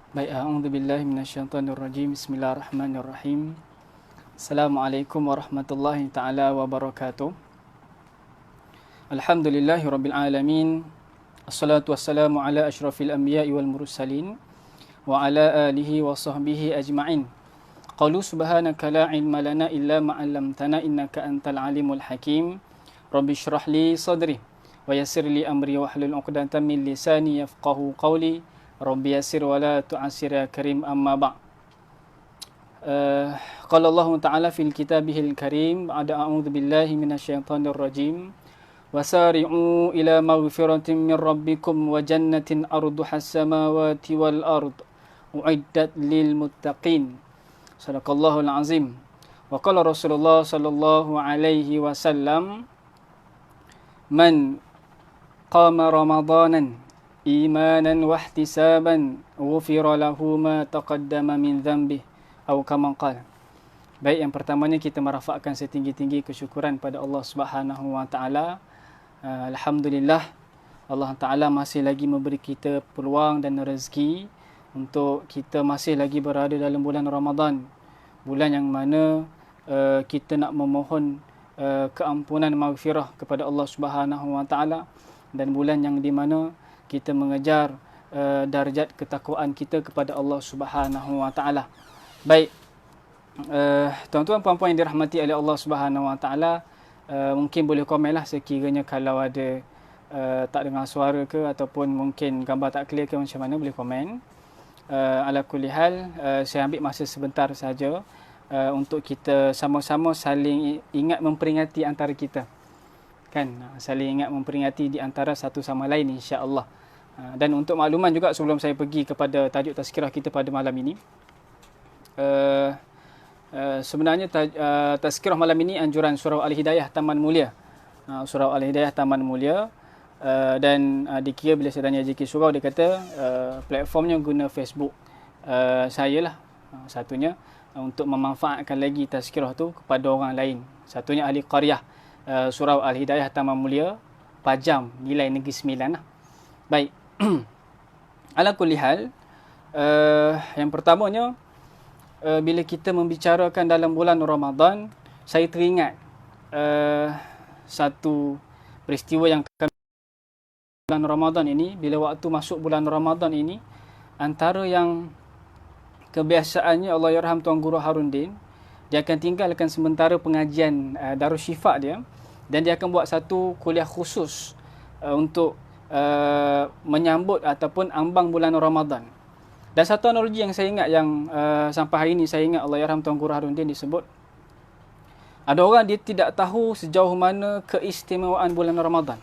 Baik, a'udzubillahi minasyaitonirrajim. Bismillahirrahmanirrahim. Assalamualaikum warahmatullahi taala wabarakatuh. Alhamdulillahirabbil alamin. Assalatu wassalamu ala asyrafil anbiya'i wal mursalin wa ala alihi wa sahbihi ajma'in. Qalu subhanaka la ilma lana illa ma 'allamtana innaka antal alimul hakim. Rabbi shrah li sadri wa yassir li amri wahlul 'uqdatam min lisani yafqahu qawli. Rabbi yassir wa la tu'assir ya karim, amma ba'. Qala Allah Ta'ala fil kitabihil karim ba'da a'udzu billahi minasyaitonir rajim. Wasari'u ila maghfiratin min rabbikum wa jannatin arduhas samawati wal ard u'iddat lil muttaqin. Sadaqallahul azim. Wa qala Rasulullah sallallahu alaihi wasallam, man qama ramadanan imanan wahtisaban ghufira lahu ma taqaddama min dhanbih atau kama qala. Baik, yang pertamanya kita merafakkan setinggi-tinggi kesyukuran pada Allah Subhanahu wa taala. Alhamdulillah, Allah Taala masih lagi memberi kita peluang dan rezeki untuk kita masih lagi berada dalam bulan Ramadan, bulan yang mana kita nak memohon keampunan maghfirah kepada Allah Subhanahu wa taala, dan bulan yang di mana kita mengejar darjat ketakwaan kita kepada Allah Subhanahu wa taala. Baik, tuan-tuan puan-puan yang dirahmati oleh Allah Subhanahu wa taala, mungkin boleh komenlah sekiranya kalau ada tak dengar suara ke ataupun mungkin gambar tak clear ke macam mana, boleh komen. Ala kulli hal, saya ambil masa sebentar saja untuk kita sama-sama saling ingat memperingati antara kita. Kan, saling ingat memperingati di antara satu sama lain, insya-Allah. Dan untuk makluman juga sebelum saya pergi kepada tajuk tazkirah kita pada malam ini, sebenarnya tazkirah malam ini anjuran surau Al-Hidayah Taman Mulia. Surau Al-Hidayah Taman Mulia, dan dikira bila saya tanya JK Surau, dia kata platformnya guna Facebook saya lah, satunya untuk memanfaatkan lagi tazkirah tu kepada orang lain. Satunya ahli qaryah surau Al-Hidayah Taman Mulia, Pajam, nilai Negeri Sembilan lah. Baik. Ala kulli hal, yang pertamanya, bila kita membicarakan dalam bulan Ramadan, saya teringat satu peristiwa yang bulan Ramadan ini. Bila waktu masuk bulan Ramadan ini, antara yang kebiasaannya Allahyarham Tuan Guru Harundin, dia akan tinggalkan sementara pengajian Darus Syifa dia, dan dia akan buat satu kuliah khusus untuk menyambut ataupun ambang bulan Ramadan. Dan satu analogi yang saya ingat, yang sampai hari ini saya ingat Allahyarham Tuan Guru Harundin disebut, ada orang dia tidak tahu sejauh mana keistimewaan bulan Ramadan.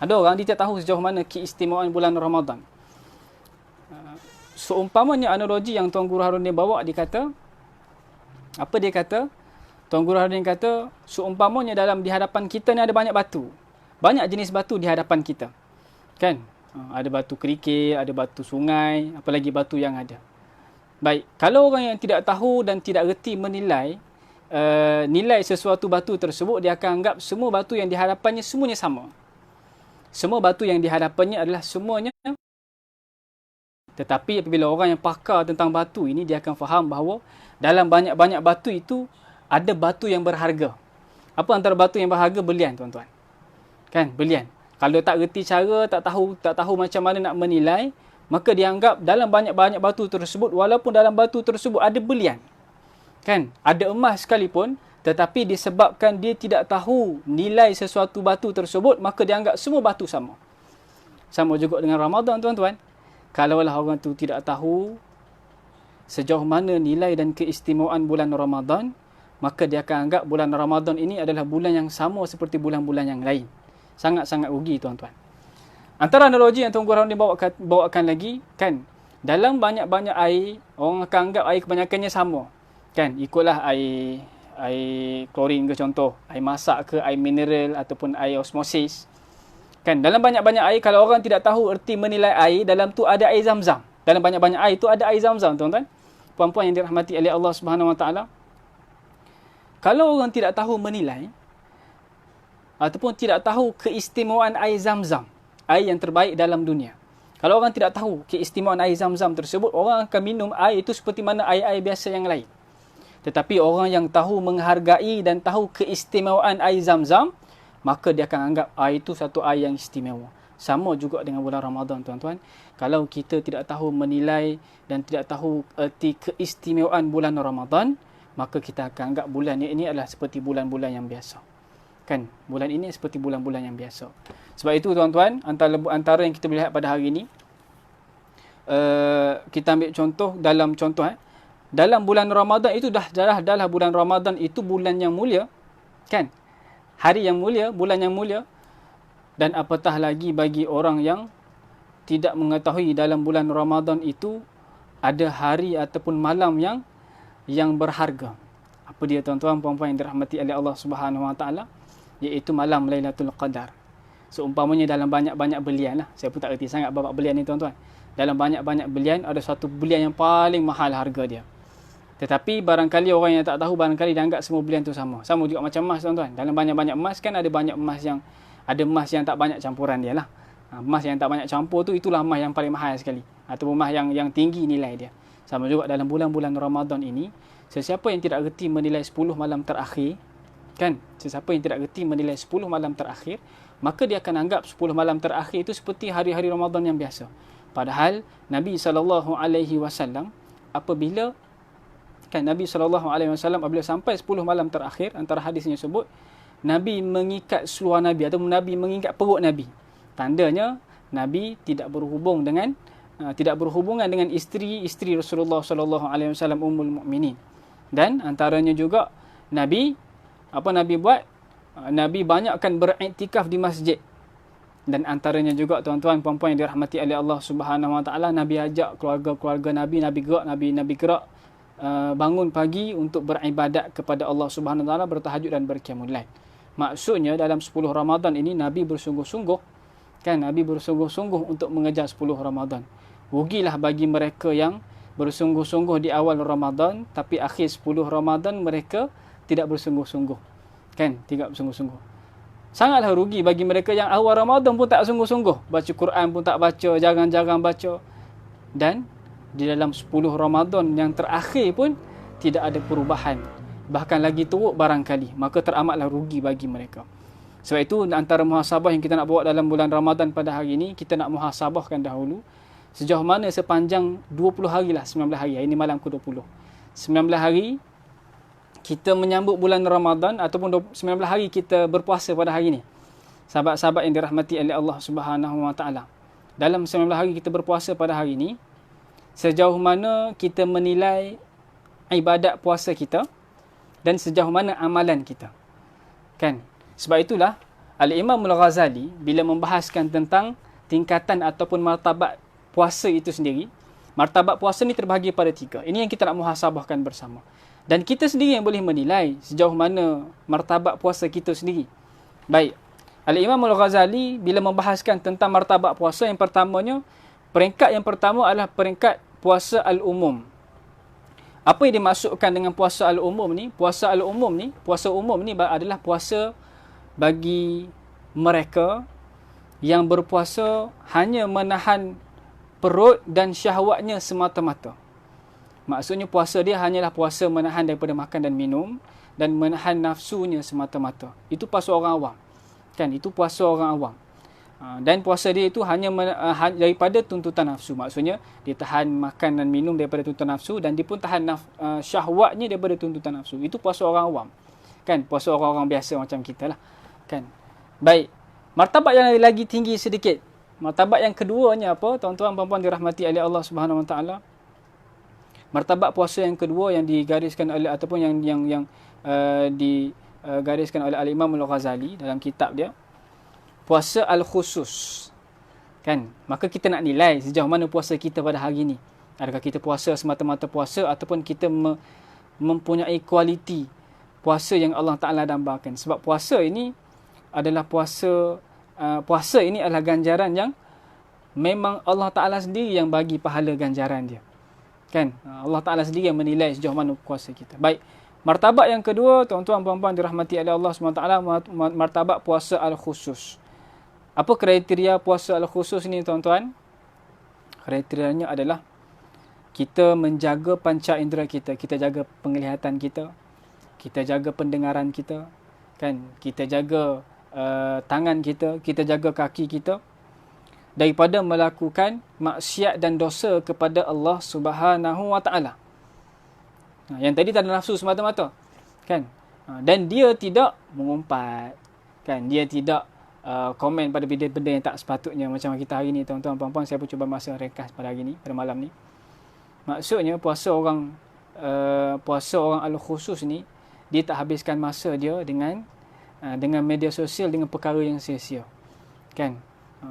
Ada orang dia tidak tahu sejauh mana keistimewaan bulan Ramadan. Seumpamanya analogi yang Tuan Guru Harundin bawa, dia kata, apa dia kata? Tuan Guru Harundin kata, seumpamanya di hadapan kita ni ada banyak batu. Banyak jenis batu di hadapan kita. Kan? Ada batu kerikil, ada batu sungai, apalagi batu yang ada. Baik, kalau orang yang tidak tahu dan tidak reti menilai nilai sesuatu batu tersebut, dia akan anggap semua batu yang di hadapannya semuanya sama. Semua batu yang di hadapannya adalah semuanya. Tetapi apabila orang yang pakar tentang batu ini, dia akan faham bahawa dalam banyak-banyak batu itu ada batu yang berharga. Apa antara batu yang berharga? Belian, tuan-tuan. Kan, belian. Kalau tak reti cara, tak tahu macam mana nak menilai, maka dia anggap dalam banyak-banyak batu tersebut, walaupun dalam batu tersebut ada belian, kan, ada emas sekalipun, tetapi disebabkan dia tidak tahu nilai sesuatu batu tersebut, maka dia anggap semua batu sama. Sama juga dengan Ramadan, tuan-tuan. Kalaulah orang tu tidak tahu sejauh mana nilai dan keistimewaan bulan Ramadan, maka dia akan anggap bulan Ramadan ini adalah bulan yang sama seperti bulan-bulan yang lain. Sangat-sangat rugi, tuan-tuan. Antara analogi yang Tuan Guru Harundin bawakan lagi, kan, dalam banyak-banyak air, orang akan anggap air kebanyakannya sama. Kan, ikutlah air klorin ke contoh, air masak ke, air mineral ataupun air osmosis. Kan, dalam banyak-banyak air, kalau orang tidak tahu erti menilai air, dalam tu ada air Zam-Zam. Dalam banyak-banyak air tu ada air Zam-Zam, tuan-tuan. Puan-puan yang dirahmati oleh Allah Subhanahu wa taala. Kalau orang tidak tahu menilai ataupun tidak tahu keistimewaan air Zam-Zam, air yang terbaik dalam dunia, Kalau orang tidak tahu keistimewaan air Zam-Zam tersebut, orang akan minum air itu seperti mana air-air biasa yang lain. Tetapi orang yang tahu menghargai dan tahu keistimewaan air Zam-Zam, maka dia akan anggap air itu satu air yang istimewa. Sama juga dengan bulan Ramadan, tuan-tuan. Kalau kita tidak tahu menilai dan tidak tahu erti keistimewaan bulan Ramadan, maka kita akan anggap bulan ini adalah seperti bulan-bulan yang biasa. Kan? Bulan ini seperti bulan-bulan yang biasa. Sebab itu, tuan-tuan, antara yang kita boleh lihat pada hari ini, kita ambil contoh, dalam bulan Ramadan itu dah bulan Ramadan itu bulan yang mulia, kan? Hari yang mulia, bulan yang mulia. Dan apatah lagi bagi orang yang tidak mengetahui dalam bulan Ramadan itu ada hari ataupun malam yang berharga. Apa dia, tuan-tuan, puan-puan yang dirahmati oleh Allah Subhanahu Wa Taala? Iaitu malam Lailatul Qadar. Seumpamanya dalam banyak-banyak belian lah. Saya pun tak erti sangat babak belian ni, tuan-tuan. Dalam banyak-banyak belian, ada satu belian yang paling mahal harga dia. Tetapi barangkali orang yang tak tahu, barangkali dia anggap semua belian tu sama. Sama juga macam emas, tuan-tuan. Dalam banyak-banyak emas kan ada banyak emas yang tak banyak campuran dia lah. Emas yang tak banyak campur tu, itulah emas yang paling mahal sekali. Atau emas yang tinggi nilai dia. Sama juga dalam bulan-bulan Ramadan ini, sesiapa yang tidak reti menilai 10 malam terakhir, kan? Sesiapa yang tidak reti menilai 10 malam terakhir, maka dia akan anggap 10 malam terakhir itu seperti hari-hari Ramadan yang biasa. Padahal Nabi SAW apabila apabila sampai 10 malam terakhir, antara hadisnya sebut, Nabi mengikat seluar Nabi atau Nabi mengikat perut Nabi. Tandanya Nabi tidak berhubungan dengan isteri-isteri Rasulullah SAW, Ummul Mukminin. Dan antaranya juga Nabi buat? Nabi banyakkan beriktikaf di masjid. Dan antaranya juga, tuan-tuan, puan-puan yang dirahmati oleh Allah Subhanahu Wa Taala, Nabi ajak keluarga-keluarga Nabi gerak bangun pagi untuk beribadat kepada Allah Subhanahu Wa Taala, bertahajud dan berqiyamul lail. Maksudnya dalam 10 Ramadan ini Nabi bersungguh-sungguh, kan? Nabi bersungguh-sungguh untuk mengejar 10 Ramadan. Rugilah bagi mereka yang bersungguh-sungguh di awal Ramadan, tapi akhir 10 Ramadan mereka tidak bersungguh-sungguh. Kan? Tidak bersungguh-sungguh. Sangatlah rugi bagi mereka yang awal Ramadan pun tak sungguh-sungguh. Baca Quran pun tak baca, jarang-jarang baca. Dan di dalam 10 Ramadan yang terakhir pun tidak ada perubahan. Bahkan lagi teruk barangkali. Maka teramatlah rugi bagi mereka. Sebab itu, antara muhasabah yang kita nak bawa dalam bulan Ramadan pada hari ini, kita nak muhasabahkan dahulu sejauh mana sepanjang 20 hari lah, 19 hari. Ini malam ke-20. 19 hari kita menyambut bulan Ramadan ataupun 19 hari kita berpuasa pada hari ini. Sahabat-sahabat yang dirahmati oleh Allah Subhanahu Wa Taala. Dalam 19 hari kita berpuasa pada hari ini, sejauh mana kita menilai ibadat puasa kita dan sejauh mana amalan kita. Kan? Sebab itulah Al-Imam Al-Ghazali bila membahaskan tentang tingkatan ataupun martabat puasa itu sendiri, martabat puasa ni terbahagi pada 3. Ini yang kita nak muhasabahkan bersama. Dan kita sendiri yang boleh menilai sejauh mana martabat puasa kita sendiri. Baik. Al-Imam Al-Ghazali bila membahaskan tentang martabat puasa, yang pertamanya, peringkat yang pertama adalah peringkat puasa al-umum. Apa yang dimaksudkan dengan puasa al-umum ni? Puasa umum ni adalah puasa bagi mereka yang berpuasa hanya menahan perut dan syahwatnya semata-mata. Maksudnya puasa dia hanyalah puasa menahan daripada makan dan minum dan menahan nafsunya semata-mata. Itu puasa orang awam. Kan? Itu puasa orang awam. Dan puasa dia itu hanya daripada tuntutan nafsu. Maksudnya dia tahan makan dan minum daripada tuntutan nafsu dan dia pun tahan syahwatnya daripada tuntutan nafsu. Itu puasa orang awam. Kan? Puasa orang-orang biasa macam kita lah. Kan? Baik. Martabat yang lagi tinggi sedikit. Martabat yang keduanya apa? Tuan-tuan, puan-puan dirahmati oleh Allah Subhanahu Wa Taala. Martabat puasa yang kedua yang digariskan oleh ataupun yang digariskan oleh Al-Imam Al-Ghazali dalam kitab dia, puasa al-khusus. Kan? Maka kita nak nilai sejauh mana puasa kita pada hari ini. Adakah kita puasa semata-mata puasa ataupun kita mempunyai kualiti puasa yang Allah Ta'ala dambakan. Sebab puasa ini adalah puasa ini adalah ganjaran yang memang Allah Ta'ala sendiri yang bagi pahala ganjaran dia. Kan? Allah Ta'ala sendiri yang menilai sejauh mana puasa kita. Baik. Martabat yang kedua, tuan-tuan, puan-puan dirahmati oleh Allah SWT, martabat puasa al-khusus. Apa kriteria puasa al-khusus ni, tuan-tuan? Kriterianya adalah kita menjaga panca indera kita. Kita jaga penglihatan kita. Kita jaga pendengaran kita. Kan? Kita jaga tangan kita. Kita jaga kaki kita. Daripada melakukan maksiat dan dosa kepada Allah Subhanahu Wa Taala. Yang tadi tak ada nafsu semata-mata. Kan? Dan dia tidak mengumpat. Kan? Dia tidak komen pada benda-benda yang tak sepatutnya. Macam kita hari ni, tuan-tuan, puan-puan, saya pun cuba masa ringkas pada hari ni, pada malam ni. Maksudnya puasa orang al-khusus ni, dia tak habiskan masa dia dengan media sosial, dengan perkara yang sia-sia. Kan?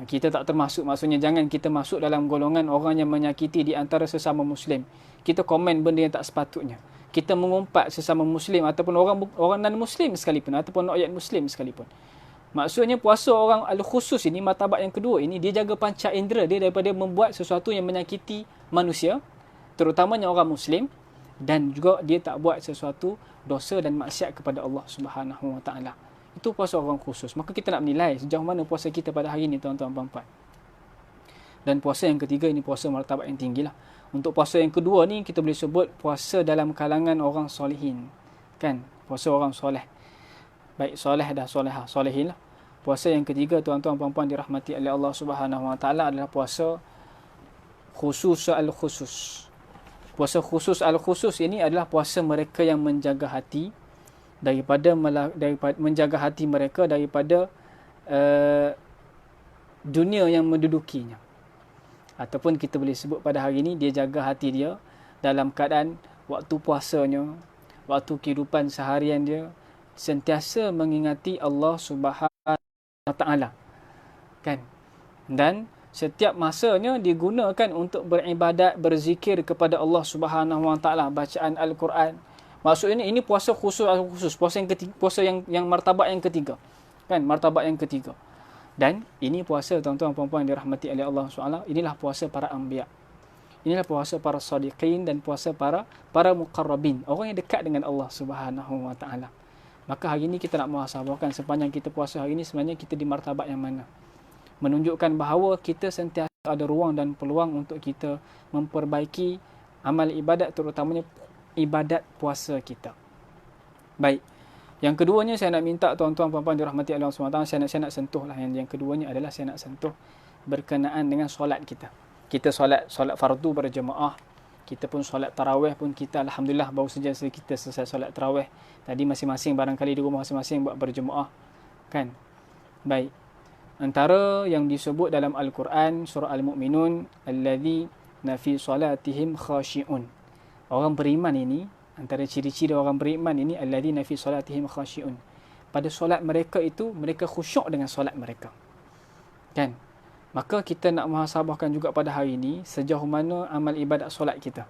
Kita tak termasuk, maksudnya jangan kita masuk dalam golongan orang yang menyakiti di antara sesama Muslim. Kita komen benda yang tak sepatutnya. Kita mengumpat sesama Muslim ataupun orang non-Muslim sekalipun, ataupun rakyat Muslim sekalipun. Maksudnya puasa orang al-khusus ini, martabat yang kedua ini, dia jaga panca indera dia daripada membuat sesuatu yang menyakiti manusia, terutamanya orang Muslim, dan juga dia tak buat sesuatu dosa dan maksiat kepada Allah Subhanahu Wa Taala. Itu puasa orang khusus. Maka kita nak menilai sejauh mana puasa kita pada hari ini, tuan-tuan, puan-puan. Dan puasa yang ketiga ini puasa martabat yang tinggilah. Untuk puasa yang kedua ni kita boleh sebut puasa dalam kalangan orang solehin. Kan? Puasa orang soleh. Baik soleh dah solehah, solehin lah. Puasa yang ketiga, tuan-tuan, puan-puan, dirahmati oleh Allah Subhanahu Wa Taala, adalah puasa khusus al-khusus. Puasa khusus al-khusus ini adalah puasa mereka yang menjaga hati daripada menjaga hati mereka daripada dunia yang mendudukinya. Ataupun kita boleh sebut pada hari ini, dia jaga hati dia dalam keadaan waktu puasanya, waktu kehidupan seharian dia, sentiasa mengingati Allah Subhanahu Wa Taala. Kan? Dan setiap masanya digunakan untuk beribadat, berzikir kepada Allah Subhanahu Wa Taala, bacaan Al-Quran. Maksudnya ini puasa khusus, puasa yang ketiga, puasa yang martabat yang ketiga. Kan? Martabat yang ketiga. Dan ini puasa, tuan-tuan, puan-puan, dirahmati oleh Allah SWT. Inilah puasa para anbiya. Inilah puasa para sadiqin dan puasa para muqarrabin, orang yang dekat dengan Allah Subhanahu Wa Taala. Maka hari ini kita nak muhasabahkan sepanjang kita puasa hari ini, sebenarnya kita di martabat yang mana. Menunjukkan bahawa kita sentiasa ada ruang dan peluang untuk kita memperbaiki amal ibadat, terutamanya ibadat puasa kita. Baik. Yang keduanya saya nak minta tuan-tuan puan-puan dirahmati Allah SWT, saya nak sentuh lah. Yang keduanya adalah saya nak sentuh berkenaan dengan solat kita. Kita solat fardu berjemaah. Kita pun solat tarawih pun kita, alhamdulillah, baru saja kita selesai solat tarawih. Tadi masing-masing barangkali di rumah masing-masing buat berjemaah. Kan? Baik. Antara yang disebut dalam Al-Quran, surah Al-Mu'minun, alladzina fi salatihim khashi'un. Orang beriman ini, antara ciri-ciri orang beriman ini, alladzina fi salatihim khashi'un. Pada solat mereka itu, mereka khusyuk dengan solat mereka. Kan? Maka kita nak muhasabahkan juga pada hari ini sejauh mana amal ibadat solat kita.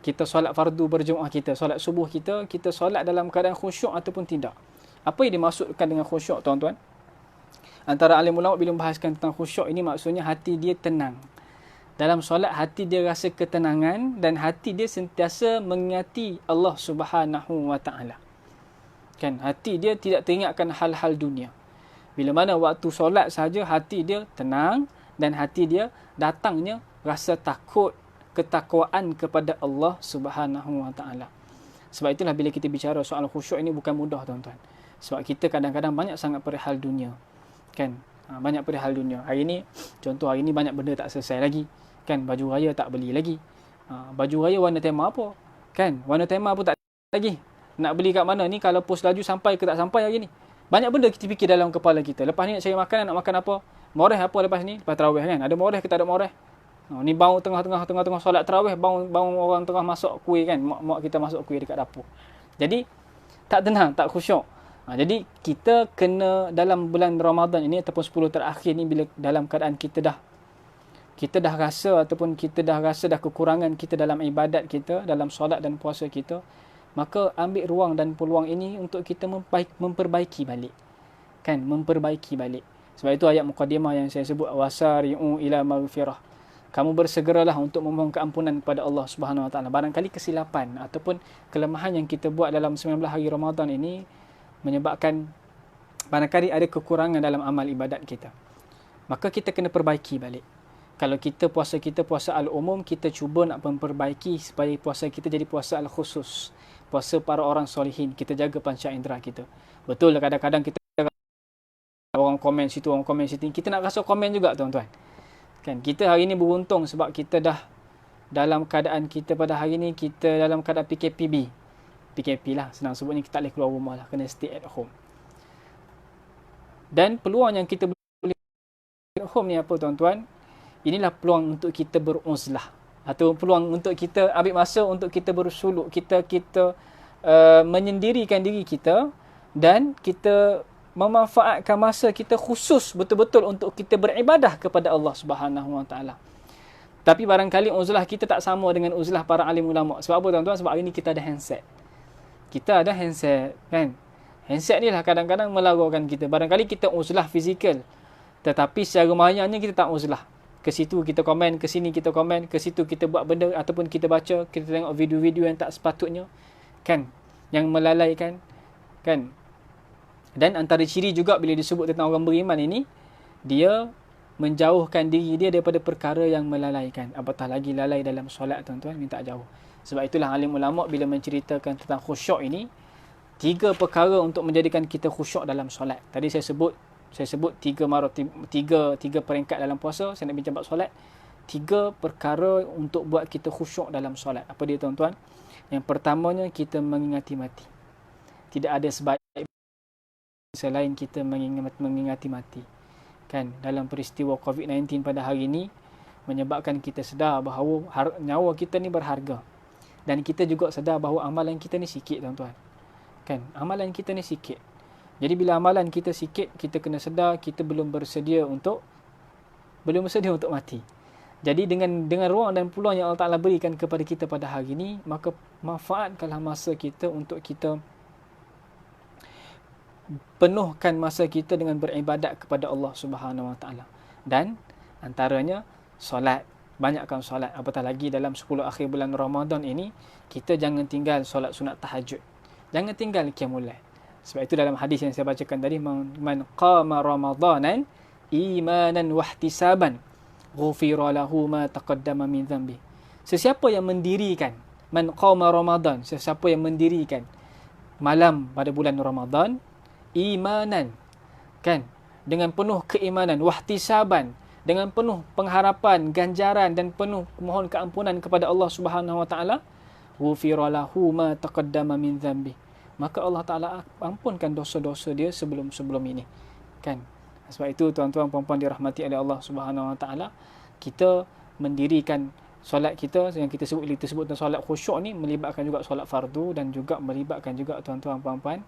Kita solat fardu berjemaah kita, solat subuh kita solat dalam keadaan khusyuk ataupun tidak. Apa yang dimaksudkan dengan khusyuk, tuan-tuan? Antara alim ulama bila membahaskan tentang khusyuk ini, maksudnya hati dia tenang. Dalam solat hati dia rasa ketenangan dan hati dia sentiasa mengingati Allah Subhanahu Wa Taala. Kan? Hati dia tidak teringatkan hal-hal dunia. Bila mana waktu solat saja hati dia tenang dan hati dia datangnya rasa takut, ketakwaan kepada Allah Subhanahu Wa Taala. Sebab itulah bila kita bicara soal khusyuk ini bukan mudah, tuan-tuan. Sebab kita kadang-kadang banyak sangat perihal dunia. Kan? Banyak perihal dunia. Hari ni, contoh hari ni banyak benda tak selesai lagi. Kan? Baju raya tak beli lagi. Baju raya warna tema apa? Kan? Warna tema pun tak lagi. Nak beli kat mana ni, kalau pos laju sampai ke tak sampai hari ni. Banyak benda kita fikir dalam kepala kita. Lepas ni nak cari makanan, nak makan apa? Moreh apa lepas ni? Lepas tarawih kan? Ada moreh ke tak ada moreh? Ni bangun tengah-tengah solat tarawih, bangun orang tengah masak kuih kan? Mak kita masak kuih dekat dapur. Jadi, tak tenang, tak khusyuk. Jadi, kita kena dalam bulan Ramadan ini ataupun 10 terakhir ni, bila dalam keadaan kita dah rasa ataupun kita dah rasa dah kekurangan kita dalam ibadat kita, dalam solat dan puasa kita, maka ambil ruang dan peluang ini untuk kita memperbaiki balik. Kan? Memperbaiki balik. Sebab itu ayat muqaddimah yang saya sebut, wasari'u ila maghfirah. Kamu bersegeralah untuk memohon keampunan kepada Allah Subhanahu Wa Taala. Barangkali kesilapan ataupun kelemahan yang kita buat dalam 19 hari Ramadan ini menyebabkan barangkali ada kekurangan dalam amal ibadat kita. Maka kita kena perbaiki balik. Kalau kita puasa al-umum, kita cuba nak memperbaiki supaya puasa kita jadi puasa al-khusus. Puasa para orang solihin. Kita jaga panca indera kita. Betul kadang-kadang kita orang komen situ, orang komen situ. Kita nak rasa komen juga tuan-tuan. Kan, kita hari ni beruntung sebab kita dah dalam keadaan kita pada hari ni, kita dalam keadaan PKPB. PKP lah, senang sebutnya, kita tak boleh keluar rumah lah. Kena stay at home. Dan peluang yang kita boleh at home ni apa tuan-tuan? Inilah peluang untuk kita beruzlah. Atau peluang untuk kita ambil masa untuk kita bersuluk. Kita menyendirikan diri kita dan kita memanfaatkan masa kita khusus betul-betul untuk kita beribadah kepada Allah Subhanahu Wa Taala. Tapi barangkali uzlah kita tak sama dengan uzlah para alim ulama. Sebab apa tuan-tuan? Sebab hari ni kita ada handset. Kita ada handset, kan? Handset ni lah kadang-kadang melarutkan kita. Barangkali kita uzlah fizikal. Tetapi secara mayanya kita tak uzlah. Ke situ kita komen, ke sini kita komen, ke situ kita buat benda ataupun kita baca, kita tengok video-video yang tak sepatutnya. Kan? Yang melalaikan. Kan? Dan antara ciri juga bila disebut tentang orang beriman ini, dia menjauhkan diri dia daripada perkara yang melalaikan. Apatah lagi lalai dalam solat tuan-tuan, minta jauh. Sebab itulah alim ulama bila menceritakan tentang khusyuk ini, 3 perkara untuk menjadikan kita khusyuk dalam solat. Tadi saya sebut 3 peringkat dalam puasa. Saya nak bincang bab solat. 3 perkara untuk buat kita khusyuk dalam solat. Apa dia tuan-tuan? Yang pertamanya, kita mengingati mati. Tidak ada sebaik selain kita mengingati mati. Kan, dalam peristiwa COVID-19 pada hari ini menyebabkan kita sedar bahawa nyawa kita ni berharga. Dan kita juga sedar bahawa amalan kita ni sikit tuan-tuan. Kan, amalan kita ni sikit. Jadi bila amalan kita sikit, kita kena sedar kita belum bersedia untuk mati. Jadi dengan ruang dan peluang yang Allah Ta'ala berikan kepada kita pada hari ini, maka manfaatkanlah masa kita untuk kita penuhkan masa kita dengan beribadat kepada Allah Subhanahu Wa Taala. Dan antaranya solat. Banyakkan solat. Apatah lagi dalam 10 akhir bulan Ramadan ini, kita jangan tinggal solat sunat tahajud. Jangan tinggal qiyamul lail. Sebab itu dalam hadis yang saya bacakan tadi, man qama ramadanan imanan wahtisaban ghufira lahu ma taqaddama min dhanbi. Sesiapa yang mendirikan, man qama ramadan, sesiapa yang mendirikan malam pada bulan Ramadan, imanan, kan, dengan penuh keimanan, wahtisaban, dengan penuh pengharapan, ganjaran dan penuh mohon keampunan kepada Allah Subhanahu Wa Taala, ghufira lahu ma taqaddama min dhanbi. Maka Allah Ta'ala ampunkan dosa-dosa dia sebelum ini. Kan? Sebab itu tuan-tuan puan-puan dirahmati oleh Allah Subhanahu Wa Taala, kita mendirikan solat kita yang kita sebut tentang solat khusyuk ni, melibatkan juga solat fardu dan juga melibatkan juga tuan-tuan puan-puan,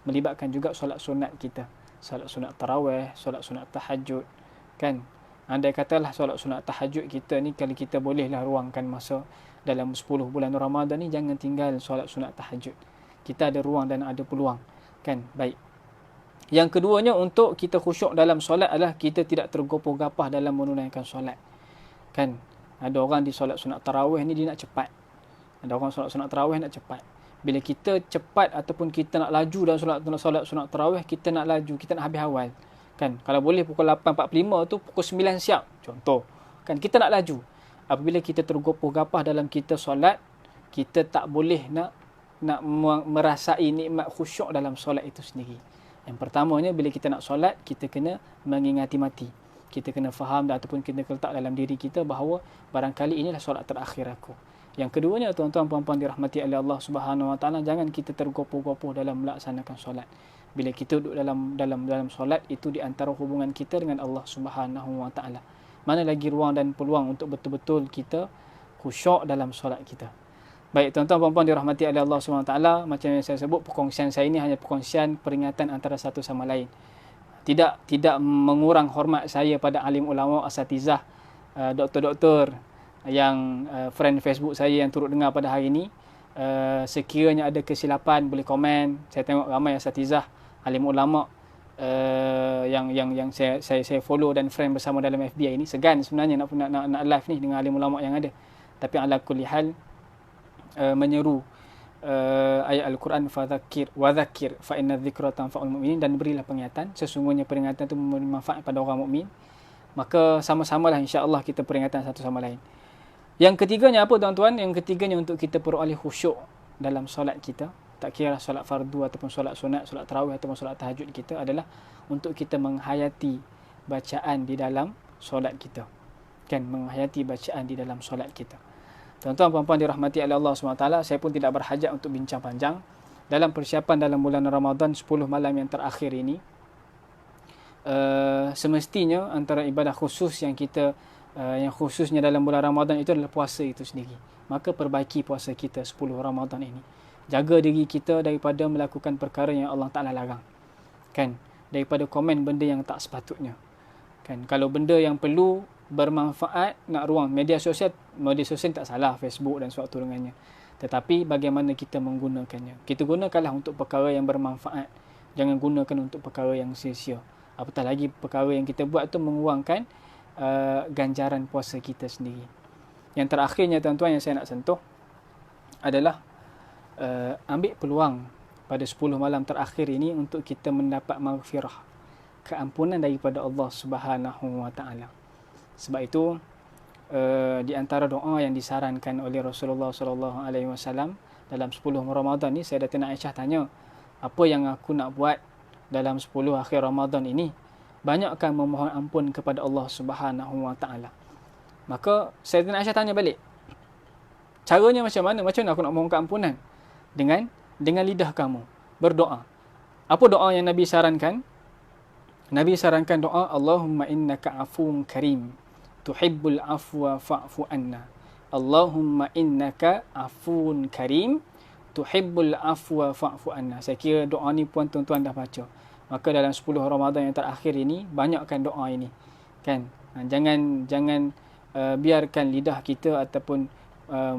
melibatkan juga solat sunat kita. Solat sunat tarawih, solat sunat tahajud. Kan? Andai katalah solat sunat tahajud kita ni, kalau kita bolehlah ruangkan masa dalam 10 bulan Ramadan ni, jangan tinggal solat sunat tahajud. Kita ada ruang dan ada peluang. Kan? Baik. Yang keduanya, untuk kita khusyuk dalam solat adalah kita tidak tergopoh-gapah dalam menunaikan solat. Kan? Ada orang di solat sunat tarawih ni dia nak cepat. Ada orang solat sunat tarawih nak cepat. Bila kita cepat ataupun kita nak laju dalam solat sunat tarawih, kita nak laju, kita nak habis awal. Kan? Kalau boleh pukul 8.45 tu pukul 9 siap. Contoh. Kan? Kita nak laju. Apabila kita tergopoh-gapah dalam kita solat, kita tak boleh nak merasai nikmat khusyuk dalam solat itu sendiri. Yang pertamanya, bila kita nak solat, kita kena mengingati mati. Kita kena faham ataupun kita letak dalam diri kita bahawa barangkali inilah solat terakhir aku. Yang keduanya, tuan-tuan puan-puan dirahmati oleh Allah Subhanahu Wa Taala, jangan kita tergopoh-gopoh dalam melaksanakan solat. Bila kita duduk dalam solat, itu di antara hubungan kita dengan Allah Subhanahu Wa Taala. Mana lagi ruang dan peluang untuk betul-betul kita khusyuk dalam solat kita. Baik, tuan-tuan puan-puan dirahmati oleh Allah SWT, macam yang saya sebut, perkongsian saya ini hanya perkongsian peringatan antara satu sama lain. Tidak mengurang hormat saya pada alim ulama, asatizah, doktor-doktor yang friend Facebook saya yang turut dengar pada hari ini. Sekiranya ada kesilapan, boleh komen. Saya tengok ramai asatizah, alim ulama yang saya follow dan friend bersama dalam FBI ini. Segan sebenarnya nak live ni dengan alim ulama yang ada. Tapi ala kulli hal, menyeru ayat Al-Quran, fadzakir wa dzakir fa inna dzikra tanfa'ul mu'minin, dan berilah peringatan, sesungguhnya peringatan itu memberi manfaat pada orang mukmin. Maka sama-samalah insya-Allah kita peringatan satu sama lain. Yang ketiganya apa tuan-tuan? Yang ketiganya untuk kita peroleh khusyuk dalam solat kita. Tak kira solat fardu ataupun solat sunat, solat tarawih ataupun solat tahajud kita, adalah untuk kita menghayati bacaan di dalam solat kita. Kan, menghayati bacaan di dalam solat kita. Tuan-tuan puan-puan dirahmati oleh Allah SWT, saya pun tidak berhajat untuk bincang panjang. Dalam persiapan dalam bulan Ramadan 10 malam yang terakhir ini, semestinya antara ibadah khusus yang kita yang khususnya dalam bulan Ramadan itu adalah puasa itu sendiri. Maka perbaiki puasa kita 10 Ramadan ini. Jaga diri kita daripada melakukan perkara yang Allah Ta'ala larang. Kan? Daripada komen benda yang tak sepatutnya. Kan? Kalau benda yang perlu bermanfaat, nak ruang media sosial tak salah, Facebook dan sebagainya dengannya. Tetapi bagaimana kita menggunakannya. Kita gunakanlah untuk perkara yang bermanfaat. Jangan gunakan untuk perkara yang sia-sia. Apatah lagi perkara yang kita buat tu mengurangkan ganjaran puasa kita sendiri. Yang terakhirnya tuan-tuan yang saya nak sentuh adalah ambil peluang pada 10 malam terakhir ini untuk kita mendapat maghfirah, keampunan daripada Allah Subhanahu wa taala. Sebab itu di antara doa yang disarankan oleh Rasulullah sallallahu alaihi wasallam dalam 10 Ramadan ni, Sayyidatina Aisyah tanya, apa yang aku nak buat dalam 10 akhir Ramadan ini? Banyakkan memohon ampun kepada Allah Subhanahu wa taala. Maka Sayyidatina Aisyah tanya balik, caranya macam mana? Macam mana aku nak mohon keampunan? Dengan lidah kamu berdoa. Apa doa yang Nabi sarankan? Nabi sarankan doa, Allahumma innaka afuwun karim, tuhibbul afwa fa'fu anna. Allahumma innaka afuwun karim, tuhibbul afwa fa'fu anna. Saya kira doa ni puan tuan-tuan dah baca. Maka dalam 10 Ramadan yang terakhir ini, banyakkan doa ini. Kan? Jangan biarkan lidah kita ataupun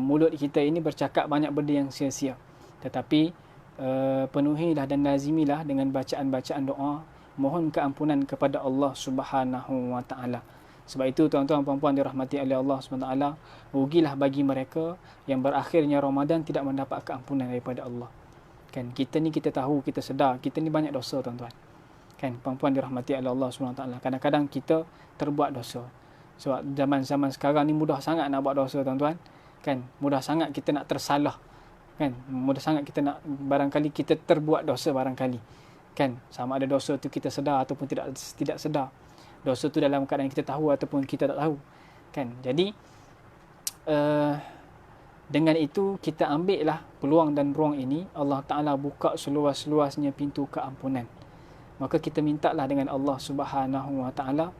mulut kita ini bercakap banyak benda yang sia-sia. Tetapi penuhilah dan lazimilah dengan bacaan-bacaan doa, mohon keampunan kepada Allah Subhanahu wa taala. Sebab itu tuan-tuan puan-puan dirahmati oleh Allah Subhanahu wa taala, rugilah bagi mereka yang berakhirnya Ramadan tidak mendapat keampunan daripada Allah. Kan, kita ni kita tahu, kita sedar, kita ni banyak dosa tuan-tuan. Kan, puan-puan dirahmati oleh Allah Subhanahu wa taala. Kadang-kadang kita terbuat dosa. Sebab zaman-zaman sekarang ni mudah sangat nak buat dosa tuan-tuan. Kan, mudah sangat kita nak tersalah. Kan, mudah sangat kita nak, barangkali kita terbuat dosa barangkali. Kan, sama ada dosa tu kita sedar ataupun tidak sedar. Dosa tu dalam keadaan kita tahu ataupun kita tak tahu. Kan, jadi dengan itu kita ambillah peluang dan ruang ini. Allah Ta'ala buka seluas-luasnya pintu keampunan. Maka kita mintalah dengan Allah Subhanahu wa taala,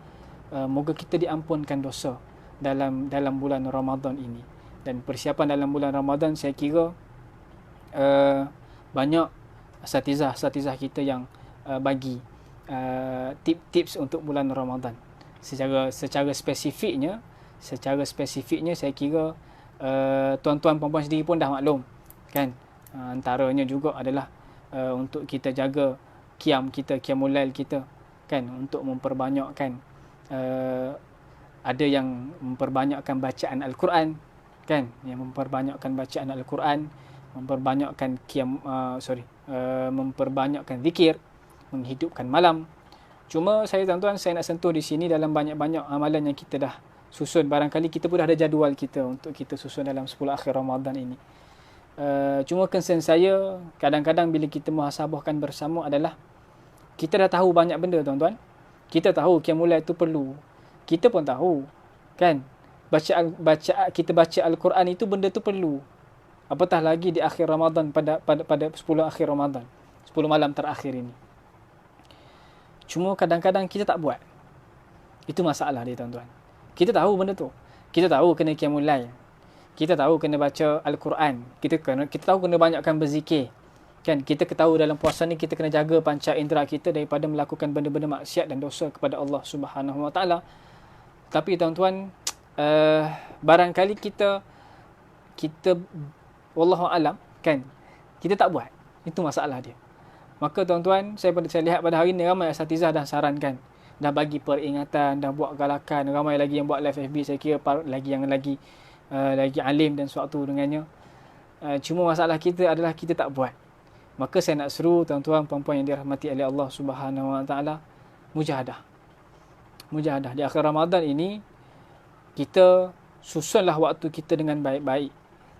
moga kita diampunkan dosa dalam bulan Ramadan ini. Dan persiapan dalam bulan Ramadan, saya kira banyak asatizah kita yang bagi tips untuk bulan Ramadan. Secara spesifiknya saya kira tuan-tuan puan-puan sendiri pun dah maklum. Kan, antaranya juga adalah untuk kita jaga qiyamul lail kita. Kan, untuk memperbanyakkan ada yang memperbanyakkan bacaan Al-Quran. Kan, yang memperbanyakkan bacaan Al-Quran, memperbanyakkan memperbanyakkan zikir, menghidupkan malam. Cuma saya tuan-tuan, saya nak sentuh di sini dalam banyak-banyak amalan yang kita dah susun. Barangkali kita pun dah ada jadual kita untuk kita susun dalam 10 akhir Ramadan ini. Cuma concern saya, kadang-kadang bila kita muhasabahkan bersama adalah, kita dah tahu banyak benda tuan-tuan. Kita tahu qiyamul lail itu perlu. Kita pun tahu, kan, kita baca Al-Quran itu benda tu perlu. Apatah lagi di akhir Ramadan, pada 10 akhir Ramadan, 10 malam terakhir ini. Cuma kadang-kadang kita tak buat. Itu masalah dia tuan-tuan. Kita tahu benda tu. Kita tahu kena qiyamul lail. Kita tahu kena baca Al-Quran. Kita tahu kena banyakkan berzikir. Kan, kita ketahui dalam puasa ni kita kena jaga panca indera kita daripada melakukan benda-benda maksiat dan dosa kepada Allah Subhanahu wa taala. Tapi tuan-tuan, barangkali kita wallahu alam, kan, kita tak buat. Itu masalah dia. Maka tuan-tuan, saya lihat pada hari ni ramai asatizah dah sarankan, dah bagi peringatan, dah buat galakan, ramai lagi yang buat live FB, saya kira lagi alim dan suatu dengannya. Cuma masalah kita adalah kita tak buat. Maka saya nak seru tuan-tuan puan-puan yang dirahmati oleh Allah Subhanahu wa taala, mujahadah. Mujahadah. Di akhir Ramadan ini, kita susunlah waktu kita dengan baik-baik.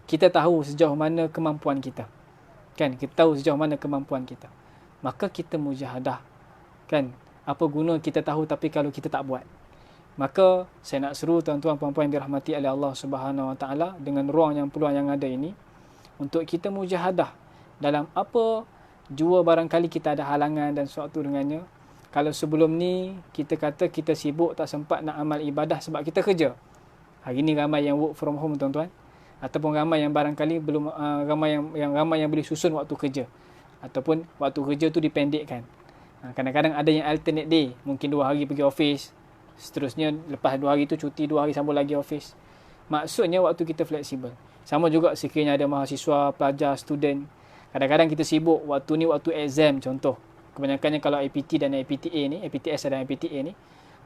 Kita tahu sejauh mana kemampuan kita. Kan? Kita tahu sejauh mana kemampuan kita. Maka kita mujahadah. Kan? Apa guna kita tahu tapi kalau kita tak buat? Maka saya nak seru tuan-tuan puan-puan yang dirahmati oleh Allah Subhanahu Wa Taala dengan ruang yang peluang yang ada ini untuk kita mujahadah dalam apa jua barangkali kita ada halangan dan sesuatu dengannya. Kalau sebelum ni kita kata kita sibuk tak sempat nak amal ibadah sebab kita kerja. Hari ni ramai yang work from home tuan-tuan, ataupun ramai yang barangkali belum ramai yang boleh susun waktu kerja, ataupun waktu kerja tu dipendekkan. Kadang-kadang ada yang alternate day, mungkin 2 hari pergi office, seterusnya lepas 2 hari tu cuti, 2 hari sambung lagi office. Maksudnya waktu kita fleksibel. Sama juga sekiranya ada mahasiswa, pelajar, student. Kadang-kadang kita sibuk waktu ni waktu exam contoh. Kebanyakannya kalau APT dan APTA ni, APTS dan APTA ni,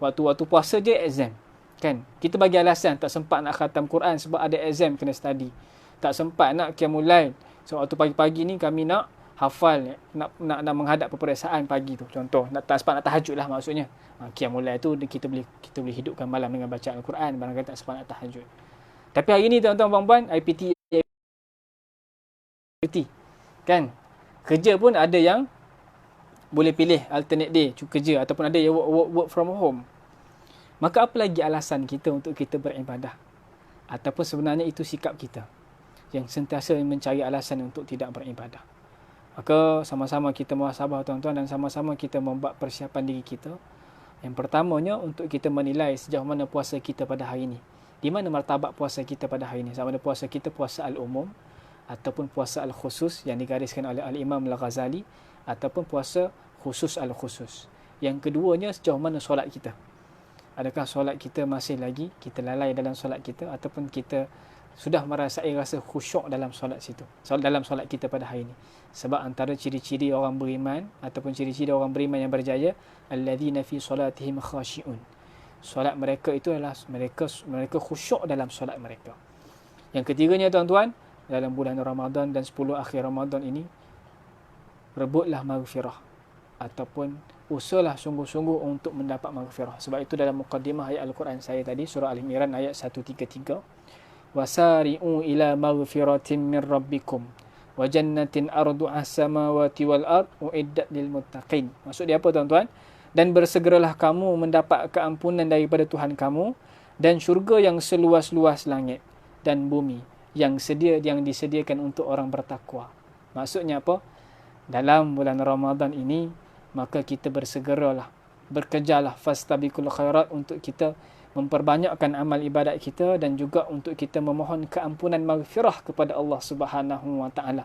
waktu-waktu puasa je exam. Kan? Kita bagi alasan tak sempat nak khatam Quran sebab ada exam kena study. Tak sempat nak qiyamul lail. So waktu pagi-pagi ni kami nak hafal, nak menghadap peperiksaan pagi tu. Contoh, tak sempat nak tahajud lah maksudnya. Qiyamul lail tu kita boleh hidupkan malam dengan baca Al-Quran, barangkali tak sempat nak tahajud. Tapi hari ni tuan-tuan puan-puan, IPT kan? Kerja pun ada yang boleh pilih alternate day kerja, ataupun ada yang work from home. Maka apa lagi alasan kita untuk kita beribadah? Ataupun sebenarnya itu sikap kita yang sentiasa mencari alasan untuk tidak beribadah. Maka sama-sama kita muhasabah tuan-tuan, dan sama-sama kita membuat persiapan diri kita. Yang pertamanya untuk kita menilai sejauh mana puasa kita pada hari ini. Di mana martabat puasa kita pada hari ini? Sama ada puasa kita puasa al-umum ataupun puasa al-khusus yang digariskan oleh Al-Imam Al-Ghazali, ataupun puasa khusus al-khusus. Yang keduanya sejauh mana solat kita. Adakah solat kita masih lagi kita lalai dalam solat kita, ataupun kita sudah merasai rasa khusyuk dalam solat situ, dalam solat kita pada hari ini. Sebab antara ciri-ciri orang beriman ataupun ciri-ciri orang beriman yang berjaya, alladzina fi solatihim khashi'un. Solat mereka itu adalah mereka khusyuk dalam solat mereka. Yang ketiganya tuan-tuan, dalam bulan Ramadan dan 10 akhir Ramadan ini, rebutlah maghfirah ataupun usahalah sungguh-sungguh untuk mendapat maghfirah. Sebab itu dalam muqaddimah ayat Al-Quran saya tadi, surah Al-Imran ayat 133, wasari'u ila maghfiratin min rabbikum wa jannatin ardu'as samawati wal ard uiddat lil muttaqin. Maksud dia apa tuan-tuan? Dan bersegeralah kamu mendapat keampunan daripada Tuhan kamu dan syurga yang seluas-luas langit dan bumi yang disediakan untuk orang bertakwa. Maksudnya apa? Dalam bulan Ramadan ini, maka kita bersegeralah, berkejarlah fastabiqul khairat untuk kita memperbanyakkan amal ibadat kita dan juga untuk kita memohon keampunan maghfirah kepada Allah Subhanahu Wa Taala.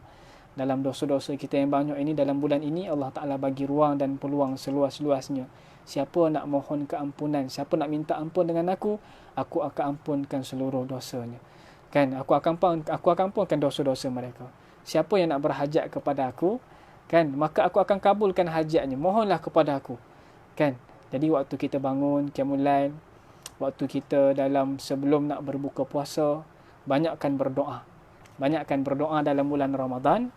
Dalam dosa-dosa kita yang banyak ini, dalam bulan ini Allah Ta'ala bagi ruang dan peluang seluas-luasnya. Siapa nak mohon keampunan, siapa nak minta ampun dengan aku akan ampunkan seluruh dosanya. Kan, aku akan ampunkan dosa-dosa mereka. Siapa yang nak berhajat kepada aku, kan, maka aku akan kabulkan hajatnya. Mohonlah kepada aku. Kan? Jadi waktu kita bangun qiyamul lail, waktu kita dalam sebelum nak berbuka puasa, banyakkan berdoa. Banyakkan berdoa dalam bulan Ramadan.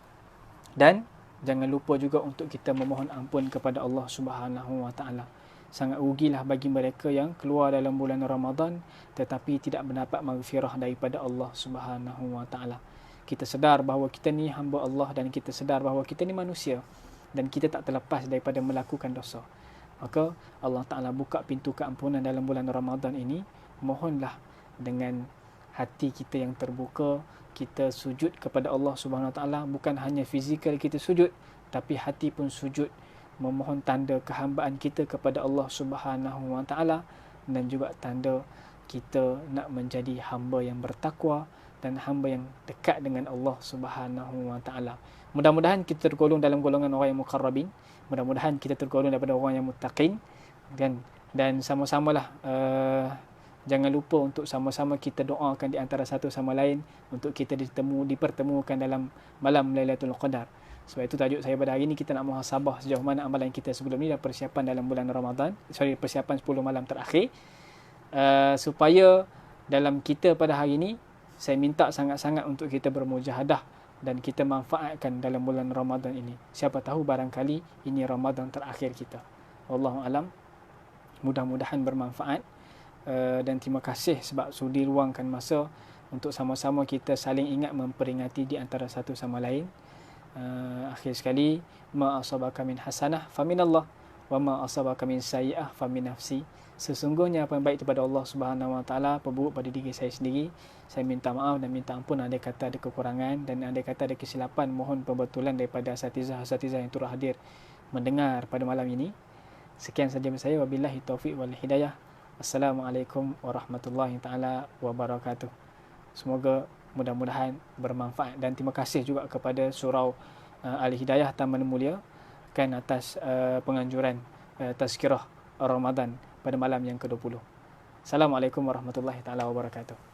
Dan jangan lupa juga untuk kita memohon ampun kepada Allah Subhanahu Wa Taala. Sangat rugilah bagi mereka yang keluar dalam bulan Ramadan tetapi tidak mendapat maghfirah daripada Allah Subhanahu Wa Taala. Kita sedar bahawa kita ni hamba Allah dan kita sedar bahawa kita ni manusia dan kita tak terlepas daripada melakukan dosa. Maka Allah Ta'ala buka pintu keampunan dalam bulan Ramadan ini. Mohonlah dengan hati kita yang terbuka, kita sujud kepada Allah Subhanahu Wa Taala. Bukan hanya fizikal kita sujud, tapi hati pun sujud, memohon tanda kehambaan kita kepada Allah Subhanahu Wa Taala dan juga tanda kita nak menjadi hamba yang bertakwa dan hamba yang dekat dengan Allah Subhanahu Wa Taala. Mudah-mudahan kita tergolong dalam golongan orang yang muqarrabin. Mudah-mudahan kita tergolong daripada orang yang muttaqin, kan? Dan sama-samalah jangan lupa untuk sama-sama kita doakan di antara satu sama lain untuk kita dipertemukan dalam malam Lailatul Qadar. Sebab itu tajuk saya pada hari ini, kita nak muhasabah sejauh mana amalan kita sebelum ni dan persiapan dalam bulan Ramadan. Persiapan 10 malam terakhir. Supaya dalam kita pada hari ini, saya minta sangat-sangat untuk kita bermujahadah dan kita manfaatkan dalam bulan Ramadan ini. Siapa tahu barangkali ini Ramadan terakhir kita. Wallahu alam mudah-mudahan bermanfaat. Dan terima kasih sebab sudi luangkan masa untuk sama-sama kita saling ingat memperingati di antara satu sama lain. Akhir sekali, ma asabaka min hasanah faminallah wa ma asabaka min sayyi'ah famin nafsi. Sesungguhnya apa yang baik daripada Allah Subhanahu Wa Taala, apa buruk pada diri saya sendiri. Saya minta maaf dan minta ampun ada kata ada kekurangan dan ada kata ada kesilapan. Mohon pembetulan daripada asatizah yang turut hadir mendengar pada malam ini. Sekian saja dari saya. Wabillahi taufiq wal hidayah. Assalamualaikum warahmatullahi taala wabarakatuh. Semoga mudah-mudahan bermanfaat dan terima kasih juga kepada Surau Al-Hidayah Taman Mulia kan atas penganjuran tazkirah Ramadan pada malam yang ke-20. Assalamualaikum warahmatullahi taala wabarakatuh.